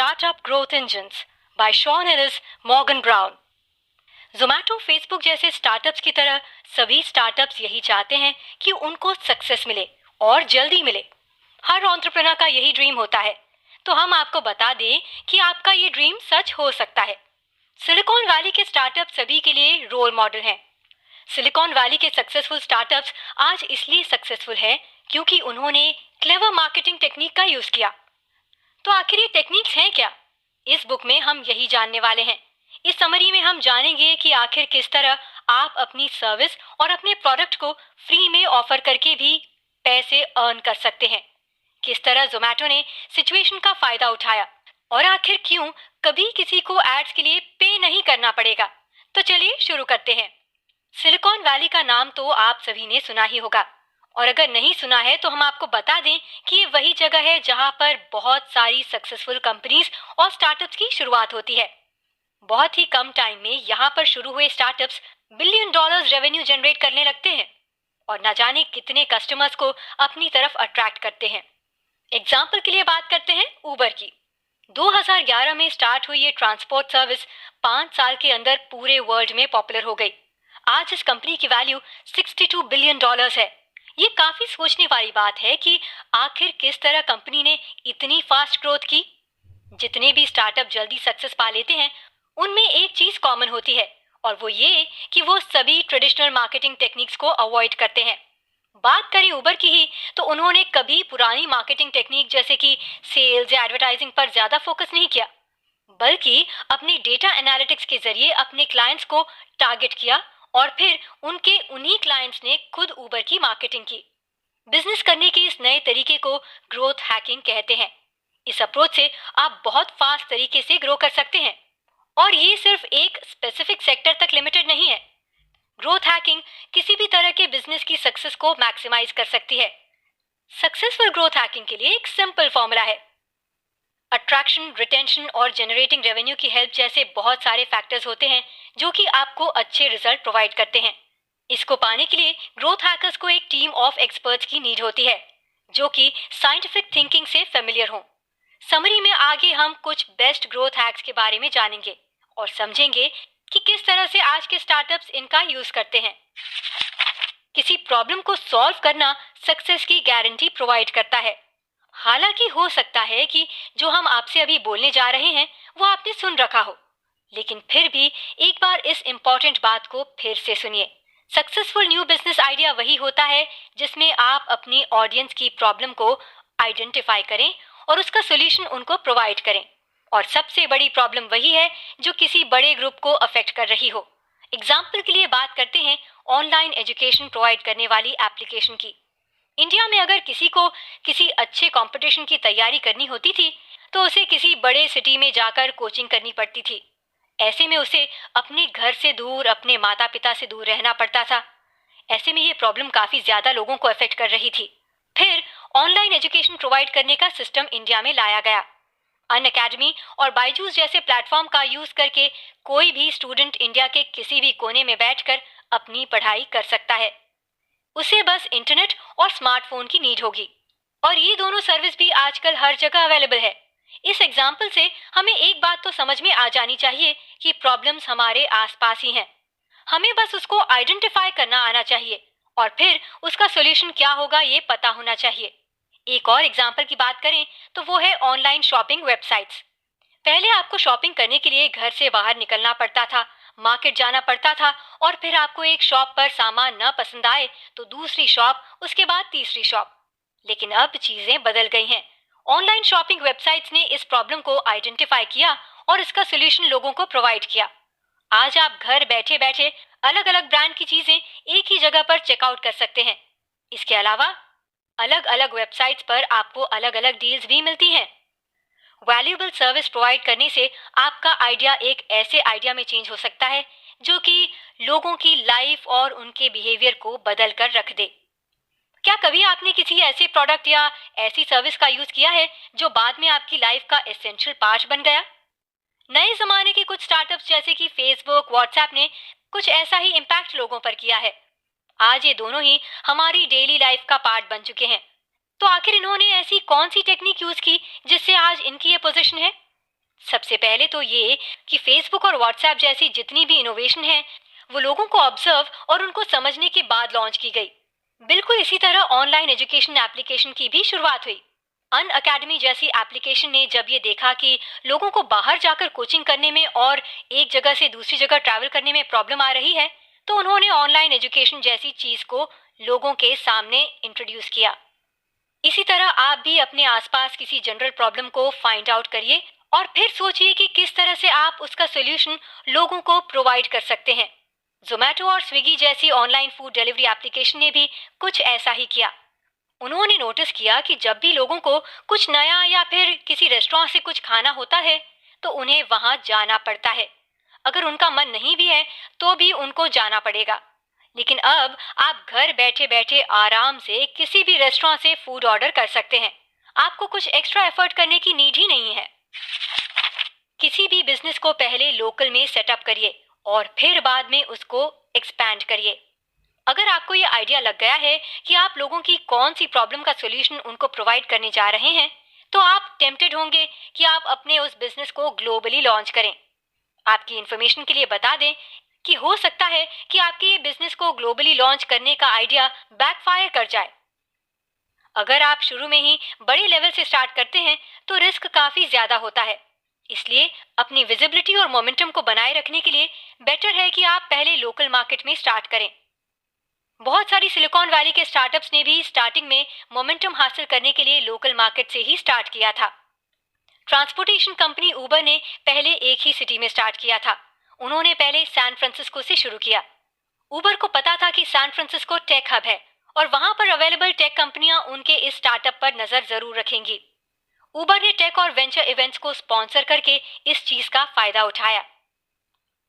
Startup Growth Engines by Sean Ellis, Morgan Brown। Zomato, Facebook जैसे startups की तरह सभी स्टार्टअप्स यही चाहते हैं कि उनको सक्सेस मिले और जल्दी मिले। हर एंटरप्रेन्योर का यही ड्रीम होता है। तो हम आपको बता दें कि आपका ये ड्रीम सच हो सकता है। सिलिकॉन वैली के स्टार्टअप सभी के लिए रोल मॉडल हैं। सिलिकॉन वैली के सक्सेसफुल स्टार्टअप्स आज इसलिए सक्सेसफुल हैं क्योंकि उन्होंने क्लेवर मार्केटिंग टेक्निक का यूज किया। तो आखिर ये टेक्निक्स हैं क्या? इस बुक में हम यही जानने वाले हैं। इस समरी में हम जानेंगे कि आखिर किस तरह आप अपनी सर्विस और अपने प्रोडक्ट को फ्री में ऑफर करके भी पैसे अर्न कर सकते हैं। किस तरह जोमैटो ने सिचुएशन का फायदा उठाया और आखिर क्यों कभी किसी को एड्स के लिए पे नहीं करना पड़ेगा। तो चलिए शुरू करते हैं। सिलिकॉन वैली का नाम तो आप सभी ने सुना ही होगा, और अगर नहीं सुना है तो हम आपको बता दें कि ये वही जगह है जहां पर बहुत सारी सक्सेसफुल कंपनीज और स्टार्टअप्स की शुरुआत होती है। बहुत ही कम टाइम में यहाँ पर शुरू हुए startups billion dollars revenue generate करने लगते हैं और न जाने कितने कस्टमर्स को अपनी तरफ अट्रैक्ट करते हैं। एग्जाम्पल के लिए बात करते हैं ऊबर की। 2011 में स्टार्ट हुई ये ट्रांसपोर्ट सर्विस 5 साल के अंदर पूरे वर्ल्ड में पॉपुलर हो गई। आज इस कंपनी की वैल्यू 62 बिलियन डॉलर्स है। ये काफी सोचने वाली बात है कि आखिर किस तरह कंपनी ने इतनी फास्ट ग्रोथ की। जितने भी स्टार्टअप जल्दी सक्सेस पा लेते हैं उनमें एक चीज कॉमन होती है, और वो ये कि वो सभी ट्रेडिशनल मार्केटिंग टेक्निक्स को अवॉइड करते हैं। बात करें उबर की ही तो उन्होंने कभी पुरानी मार्केटिंग टेक्निक जैसे कि सेल्स या एडवर्टाइजिंग पर ज्यादा फोकस नहीं किया, बल्कि अपने डेटा एनालिटिक्स के जरिए अपने क्लाइंट्स को टारगेट किया और फिर उनके उन्हीं क्लाइंट्स ने खुद उबर की मार्केटिंग की। बिजनेस करने के इस नए तरीके को ग्रोथ हैकिंग कहते हैं। इस अप्रोच से आप बहुत फास्ट तरीके से ग्रो कर सकते हैं, और ये सिर्फ एक स्पेसिफिक सेक्टर तक लिमिटेड नहीं है। ग्रोथ हैकिंग किसी भी तरह के बिजनेस की सक्सेस को मैक्सिमाइज कर सकती है। सक्सेसफुल ग्रोथ हैकिंग के लिए एक सिंपल फॉर्मूला है। अट्रैक्शन, रिटेंशन और जनरेटिंग रेवेन्यू की हेल्प जैसे बहुत सारे फैक्टर्स होते हैं जो कि आपको अच्छे रिजल्ट प्रोवाइड करते हैं। इसको पाने के लिए ग्रोथ हैकर्स को एक टीम ऑफ एक्सपर्ट्स की नीड होती है जो कि साइंटिफिक थिंकिंग से फेमिलियर हों। समरी में आगे हम कुछ बेस्ट ग्रोथ हैक्स के बारे में जानेंगे और समझेंगे कि किस तरह से आज के स्टार्टअप्स इनका यूज करते हैं। किसी प्रॉब्लम को सॉल्व करना सक्सेस की गारंटी प्रोवाइड करता है। हालांकि हो सकता है कि जो हम आपसे अभी बोलने जा रहे हैं वो आपने सुन रखा हो, लेकिन फिर भी एक बार इस इम्पोर्टेंट बात को फिर से सुनिए। सक्सेसफुल न्यू बिजनेस आइडिया वही होता है जिसमें आप अपनी ऑडियंस की प्रॉब्लम को आइडेंटिफाई करें और उसका सोल्यूशन उनको प्रोवाइड करें। और सबसे बड़ी प्रॉब्लम वही है जो किसी बड़े ग्रुप को अफेक्ट कर रही हो। एग्जाम्पल के लिए बात करते हैं ऑनलाइन एजुकेशन प्रोवाइड करने वाली एप्लीकेशन की। इंडिया में अगर किसी को किसी अच्छे कंपटीशन की तैयारी करनी होती थी तो उसे किसी बड़े सिटी में जाकर कोचिंग करनी पड़ती थी। ऐसे में उसे अपने घर से दूर, अपने माता पिता से दूर रहना पड़ता था। ऐसे में ये प्रॉब्लम काफी ज्यादा लोगों को अफेक्ट कर रही थी। फिर ऑनलाइन एजुकेशन प्रोवाइड करने का सिस्टम इंडिया में लाया गया। अनअकैडमी और बायजूस जैसे प्लेटफॉर्म का यूज करके कोई भी स्टूडेंट इंडिया के किसी भी कोने में बैठकर अपनी पढ़ाई कर सकता है। उसे बस इंटरनेट और स्मार्टफोन की नीड होगी, और ये दोनों सर्विस भी आजकल हर जगह अवेलेबल है। इस एग्जाम्पल से हमें एक बात तो समझ में आ जानी चाहिए कि प्रॉब्लम्स हमारे आसपास ही हैं। हमें बस उसको आइडेंटिफाई करना आना चाहिए और फिर उसका सोल्यूशन क्या होगा ये पता होना चाहिए। एक और एग्जाम्पल की बात करें तो वो है ऑनलाइन शॉपिंग वेबसाइट्स। पहले आपको शॉपिंग करने के लिए घर से बाहर निकलना पड़ता था, मार्केट जाना पड़ता था, और फिर आपको एक शॉप पर सामान न पसंद आए तो दूसरी शॉप, उसके बाद तीसरी शॉप। लेकिन अब चीजें बदल गई हैं। ऑनलाइन शॉपिंग वेबसाइट्स ने इस प्रॉब्लम को आइडेंटिफाई किया और इसका सोल्यूशन लोगों को प्रोवाइड किया। आज आप घर बैठे बैठे अलग अलग ब्रांड की चीजें एक ही जगह पर चेकआउट कर सकते हैं। इसके अलावा अलग अलग वेबसाइट्स पर आपको अलग अलग डील्स भी मिलती हैं। वैल्यूएबल सर्विस प्रोवाइड करने से आपका आइडिया एक ऐसे आइडिया में चेंज हो सकता है जो कि लोगों की लाइफ और उनके बिहेवियर को बदल कर रख दे। क्या कभी आपने किसी ऐसे प्रोडक्ट या ऐसी सर्विस का यूज किया है जो बाद में आपकी लाइफ का एसेंशियल पार्ट बन गया? नए जमाने के कुछ स्टार्टअप्स जैसे कि फेसबुक, व्हाट्सएप ने कुछ ऐसा ही इम्पैक्ट लोगों पर किया है। आज ये दोनों ही हमारी डेली लाइफ का पार्ट बन चुके हैं। तो आखिर इन्होंने ऐसी कौन सी टेक्निक यूज की जिससे आज इनकी ये पोजीशन है? सबसे पहले तो ये कि फेसबुक और व्हाट्सएप जैसी जितनी भी इनोवेशन है वो लोगों को ऑब्जर्व और उनको समझने के बाद लॉन्च की गई। बिल्कुल इसी तरह ऑनलाइन एजुकेशन एप्लीकेशन की भी शुरुआत हुई। अन अकेडमी जैसी एप्लीकेशन ने जब ये देखा कि लोगों को बाहर जाकर कोचिंग करने में और एक जगह से दूसरी जगह ट्रैवल करने में प्रॉब्लम आ रही है, तो उन्होंने ऑनलाइन एजुकेशन जैसी चीज को लोगों के सामने इंट्रोड्यूस किया। इसी तरह आप भी अपने आसपास किसी जनरल प्रॉब्लम को फाइंड आउट करिए और फिर सोचिए कि किस तरह से आप उसका सोल्यूशन लोगों को प्रोवाइड कर सकते हैं। जोमेटो और स्विगी जैसी ऑनलाइन फूड डिलीवरी एप्लीकेशन ने भी कुछ ऐसा ही किया। उन्होंने नोटिस किया कि जब भी लोगों को कुछ नया या फिर किसी रेस्टोरेंट से कुछ खाना होता है तो उन्हें वहां जाना पड़ता है। अगर उनका मन नहीं भी है तो भी उनको जाना पड़ेगा। लेकिन अब आप घर बैठे बैठे आराम से किसी भी रेस्टोरेंट से फूड ऑर्डर कर सकते हैं। आपको कुछ एक्स्ट्रा एफर्ट करने की नीड ही नहीं है। किसी भी बिजनेस को पहले लोकल में सेटअप करिए और फिर बाद में उसको एक्सपैंड करिए। अगर आपको ये आइडिया लग गया है कि आप लोगों की कौन सी प्रॉब्लम का सॉल्यूशन उनको प्रोवाइड करने जा रहे हैं, तो आप टेम्प्टेड होंगे कि आप अपने उस बिजनेस को ग्लोबली लॉन्च करें। आपकी इंफॉर्मेशन के लिए बता दें कि हो सकता है कि आपके ये बिजनेस को ग्लोबली लॉन्च करने का आइडिया बैकफायर कर जाए। अगर आप शुरू में ही बड़े लेवल से स्टार्ट करते हैं तो रिस्क काफी ज्यादा होता है। इसलिए अपनी विजिबिलिटी और मोमेंटम को बनाए रखने के लिए बेटर है कि आप पहले लोकल मार्केट में स्टार्ट करें। बहुत सारी सिलिकॉन वैली के स्टार्टअप्स ने भी स्टार्टिंग में मोमेंटम हासिल करने के लिए लोकल मार्केट से ही स्टार्ट किया था। ट्रांसपोर्टेशन कंपनी उबर ने पहले एक ही सिटी में स्टार्ट किया था। उन्होंने पहले सैन फ्रांसिस्को से शुरू किया। उबर को पता था कि सैन फ्रांसिस्को टेक हब है और वहां पर अवेलेबल टेक कंपनियां उनके इस स्टार्टअप पर नजर जरूर रखेंगी। उबर ने टेक और वेंचर इवेंट्स को स्पॉन्सर करके इस चीज का फायदा उठाया।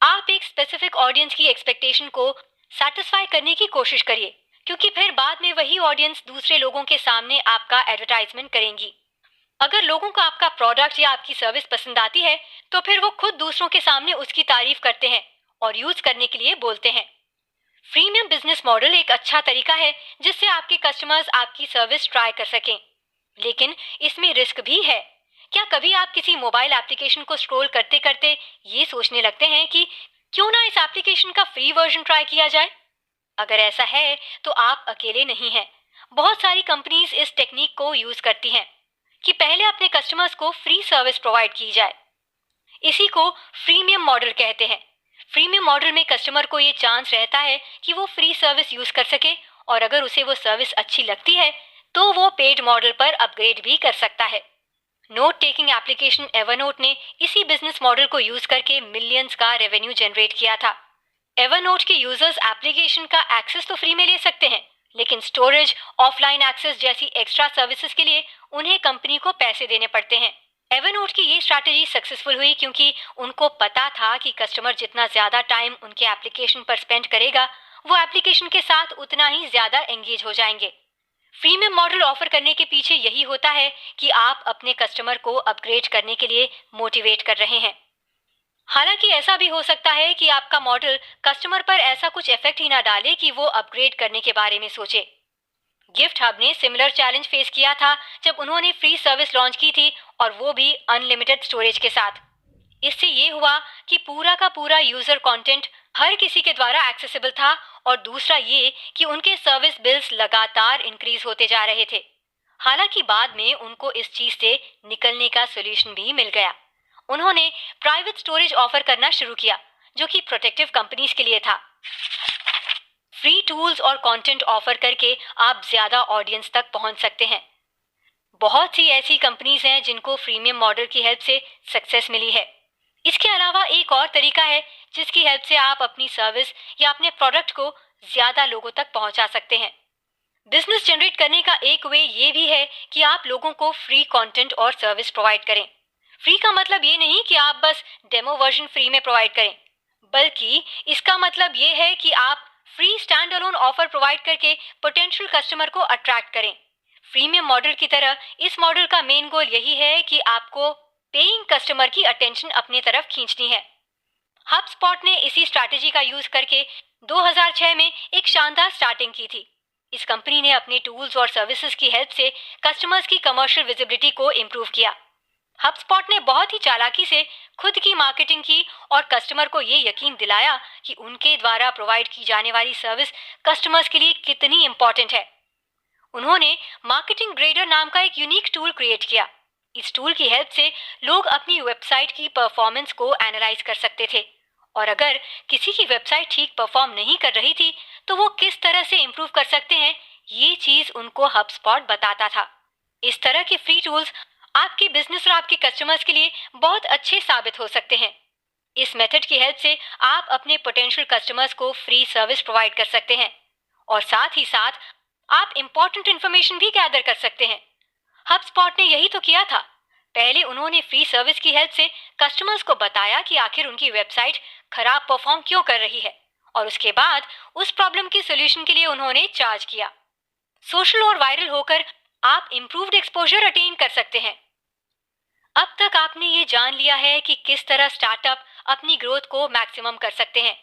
आप एक स्पेसिफिक ऑडियंस की एक्सपेक्टेशन को सेटिस्फाई करने की कोशिश करिए, क्योंकि फिर बाद में वही ऑडियंस दूसरे लोगों के सामने आपका एडवर्टाइजमेंट करेंगी। अगर लोगों को आपका प्रोडक्ट या आपकी सर्विस पसंद आती है तो फिर वो खुद दूसरों के सामने उसकी तारीफ करते हैं और यूज करने के लिए बोलते हैं। फ्रीमियम बिजनेस मॉडल एक अच्छा तरीका है जिससे आपके कस्टमर्स आपकी सर्विस ट्राई कर सकें, लेकिन इसमें रिस्क भी है। क्या कभी आप किसी मोबाइल एप्लीकेशन को स्क्रॉल करते करते ये सोचने लगते हैं कि क्यों ना इस एप्लीकेशन का फ्री वर्जन ट्राई किया जाए? अगर ऐसा है तो आप अकेले नहीं हैं। बहुत सारी कंपनीज इस टेक्निक को यूज करती हैं कि पहले अपने कस्टमर्स को फ्री सर्विस प्रोवाइड की जाए। इसी को फ्रीमियम मॉडल कहते हैं। फ्रीमियम मॉडल में कस्टमर को ये चांस रहता है कि वो फ्री सर्विस यूज कर सके और अगर उसे वो सर्विस अच्छी लगती है तो वो पेड मॉडल पर अपग्रेड भी कर सकता है। नोट टेकिंग एप्लीकेशन एवरनोट ने इसी बिजनेस मॉडल को यूज करके मिलियंस का रेवेन्यू जनरेट किया था। एवरनोट के यूजर्स एप्लीकेशन का एक्सेस तो फ्री में ले सकते हैं, लेकिन स्टोरेज, ऑफलाइन एक्सेस जैसी एक्स्ट्रा सर्विसेज के लिए उन्हें कंपनी को पैसे देने पड़ते हैं। एवरनोट की ये स्ट्रैटेजी सक्सेसफुल हुई क्योंकि उनको पता था कि कस्टमर जितना ज्यादा टाइम उनके एप्लीकेशन पर स्पेंड करेगा वो एप्लीकेशन के साथ उतना ही ज्यादा एंगेज हो जाएंगे। प्रीमियम मॉडल ऑफर करने के पीछे यही होता है कि आप अपने कस्टमर को अपग्रेड करने के लिए मोटिवेट कर रहे हैं। हालांकि ऐसा भी हो सकता है कि आपका मॉडल कस्टमर पर ऐसा कुछ इफेक्ट ही ना डाले कि वो अपग्रेड करने के बारे में सोचे। गिफ्ट हब ने सिमिलर चैलेंज फेस किया था जब उन्होंने फ्री सर्विस लॉन्च की थी और वो भी अनलिमिटेड स्टोरेज के साथ। इससे ये हुआ कि पूरा का पूरा यूजर कंटेंट हर किसी के द्वारा एक्सेसिबल था और दूसरा ये कि उनके सर्विस बिल्स लगातार इंक्रीज होते जा रहे थे। हालांकि बाद में उनको इस चीज से निकलने का सोल्यूशन भी मिल गया। उन्होंने प्राइवेट स्टोरेज ऑफर करना शुरू किया जो कि प्रोटेक्टिव कंपनीज के लिए था। फ्री टूल्स और कंटेंट ऑफर करके आप ज्यादा ऑडियंस तक पहुंच सकते हैं। बहुत सी ऐसी कंपनीज हैं जिनको फ्रीमियम मॉडल की हेल्प से सक्सेस मिली है। इसके अलावा एक और तरीका है जिसकी हेल्प से आप अपनी सर्विस या अपने प्रोडक्ट को ज्यादा लोगों तक पहुंचा सकते हैं। बिजनेस जनरेट करने का एक वे ये भी है कि आप लोगों को फ्री कंटेंट और सर्विस प्रोवाइड करें। फ्री का मतलब ये नहीं कि आप बस डेमो वर्जन फ्री में प्रोवाइड करें, बल्कि इसका मतलब ये है कि आप free stand alone offer provide करके पोटेंशियल कस्टमर को अट्रैक्ट करें। प्रीमियम मॉडल की तरह इस मॉडल का मेन गोल यही है कि आपको पेइंग कस्टमर की अटेंशन अपनी तरफ खींचनी है। हबस्पॉट ने इसी स्ट्रैटेजी का यूज करके 2006 में एक शानदार स्टार्टिंग की थी। इस कंपनी ने अपने टूल्स और सर्विसेज की हेल्प से कस्टमर्स की कमर्शियल विजिबिलिटी को इम्प्रूव किया। HubSpot ने बहुत ही चालाकी से खुद की मार्केटिंग की और कस्टमर को ये यकीन दिलाया कि उनके द्वारा प्रोवाइड की जाने वाली सर्विस कस्टमर्स के लिए कितनी इंपॉर्टेंट है। उन्होंने मार्केटिंग ग्रेडर नाम का एक यूनिक टूल क्रिएट किया। इस टूल की हेल्प से लोग अपनी वेबसाइट की परफॉर्मेंस को एनालाइज कर सकते थे और अगर किसी की वेबसाइट ठीक परफॉर्म नहीं कर रही थी तो वो किस तरह से इम्प्रूव कर सकते हैं, ये चीज उनको HubSpot बताता था। इस तरह के फ्री टूल्स आपके बिजनेस और आपके कस्टमर्स के लिए बहुत अच्छे साबित हो सकते हैं। इस मेथड की हेल्प से आप अपने पोटेंशियल कस्टमर्स को फ्री सर्विस प्रोवाइड कर सकते हैं और साथ ही साथ आप इंपॉर्टेंट इंफॉर्मेशन भी गैदर कर सकते हैं। HubSpot ने यही तो किया था। पहले उन्होंने फ्री सर्विस की हेल्प से कस्टमर्स को बताया कि आखिर उनकी वेबसाइट खराब परफॉर्म क्यों कर रही है और उसके बाद उस प्रॉब्लम के सोल्यूशन के लिए उन्होंने चार्ज किया। सोशल और वायरल होकर आप इंप्रूव्ड एक्सपोजर अटेन कर सकते हैं। अब तक आपने ये जान लिया है कि किस तरह स्टार्टअप अपनी ग्रोथ को मैक्सिमम कर सकते हैं।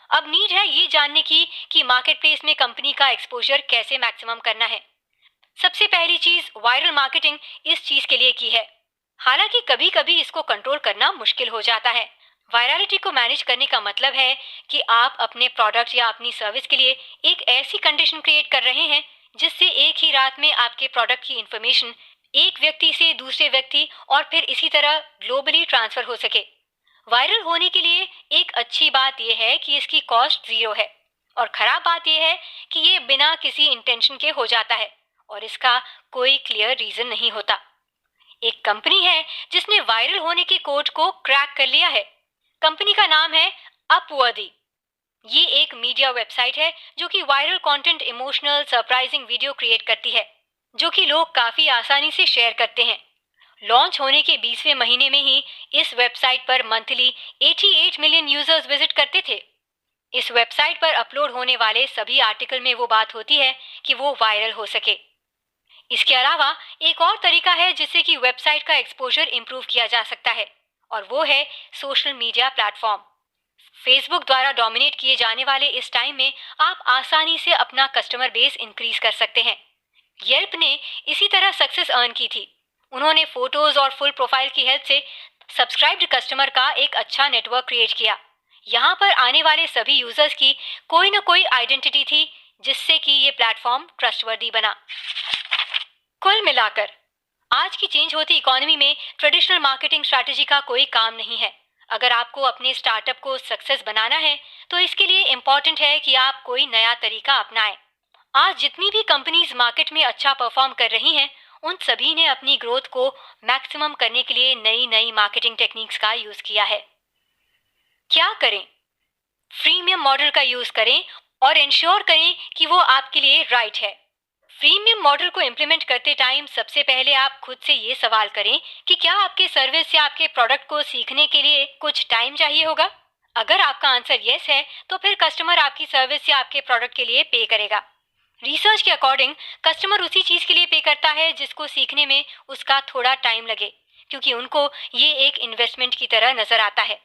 अब नीड है ये जानने की कि मार्केट प्लेस में कंपनी का एक्सपोजर कैसे मैक्सिमम करना है। सबसे पहली चीज वायरल मार्केटिंग इस चीज के लिए की है। हालांकि कभी कभी इसको कंट्रोल करना मुश्किल हो जाता है। वायरलिटी को मैनेज करने का मतलब है कि आप अपने प्रोडक्ट या अपनी सर्विस के लिए एक ऐसी कंडीशन क्रिएट कर रहे हैं जिससे एक ही रात में आपके प्रोडक्ट की इंफॉर्मेशन एक व्यक्ति से दूसरे व्यक्ति और फिर इसी तरह ग्लोबली ट्रांसफर हो सके। वायरल होने के लिए एक अच्छी बात यह है कि इसकी कॉस्ट 0 है और खराब बात यह है कि ये बिना किसी इंटेंशन के हो जाता है और इसका कोई क्लियर रीजन नहीं होता। एक कंपनी है जिसने वायरल होने के कोड को क्रैक कर लिया है। कंपनी का नाम है अपवर्दी। ये एक मीडिया वेबसाइट है जो कि viral content, emotional, surprising video create करती है जो कि लोग काफी आसानी से शेयर करते हैं। लॉन्च होने के 20वें महीने में ही इस वेबसाइट पर मंथली 88 मिलियन यूजर्स विजिट करते थे। इस वेबसाइट पर अपलोड होने वाले सभी आर्टिकल में वो बात होती है कि वो वायरल हो सके। इसके अलावा एक और तरीका है जिससे कि वेबसाइट का एक्सपोजर इंप्रूव किया जा सकता है और वो है सोशल मीडिया प्लेटफॉर्म। फेसबुक द्वारा डोमिनेट किए जाने वाले इस टाइम में आप आसानी से अपना कस्टमर बेस इंक्रीज कर सकते हैं। येल्प ने इसी तरह सक्सेस अर्न की थी। उन्होंने फोटोज और फुल प्रोफाइल की हेल्प से सब्सक्राइब्ड कस्टमर का एक अच्छा नेटवर्क क्रिएट किया। यहाँ पर आने वाले सभी यूजर्स की कोई ना कोई आइडेंटिटी थी जिससे कि ये प्लेटफॉर्म ट्रस्टवर्दी बना। कुल मिलाकर आज की चेंज होती इकोनॉमी में ट्रेडिशनल मार्केटिंग स्ट्रैटेजी का कोई काम नहीं है। अगर आपको अपने स्टार्टअप को सक्सेस बनाना है तो इसके लिए इम्पोर्टेंट है कि आप कोई नया तरीका अपनाएं। आज जितनी भी कंपनीज मार्केट में अच्छा परफॉर्म कर रही हैं, उन सभी ने अपनी ग्रोथ को मैक्सिमम करने के लिए नई नई मार्केटिंग टेक्निक्स का यूज किया है। क्या करें? फ्रीमियम मॉडल का यूज करें और इंश्योर करें कि वो आपके लिए राइट है। फ्रीमियम मॉडल को इम्प्लीमेंट करते टाइम सबसे पहले आप खुद से ये सवाल करें कि क्या आपके सर्विस या आपके प्रोडक्ट को सीखने के लिए कुछ टाइम चाहिए होगा। अगर आपका आंसर यस है तो फिर कस्टमर आपकी सर्विस या आपके प्रोडक्ट के लिए पे करेगा। रिसर्च के अकॉर्डिंग कस्टमर उसी चीज के लिए पे करता है जिसको सीखने में उसका थोड़ा टाइम लगे, क्योंकि उनको ये एक इन्वेस्टमेंट की तरह नजर आता है।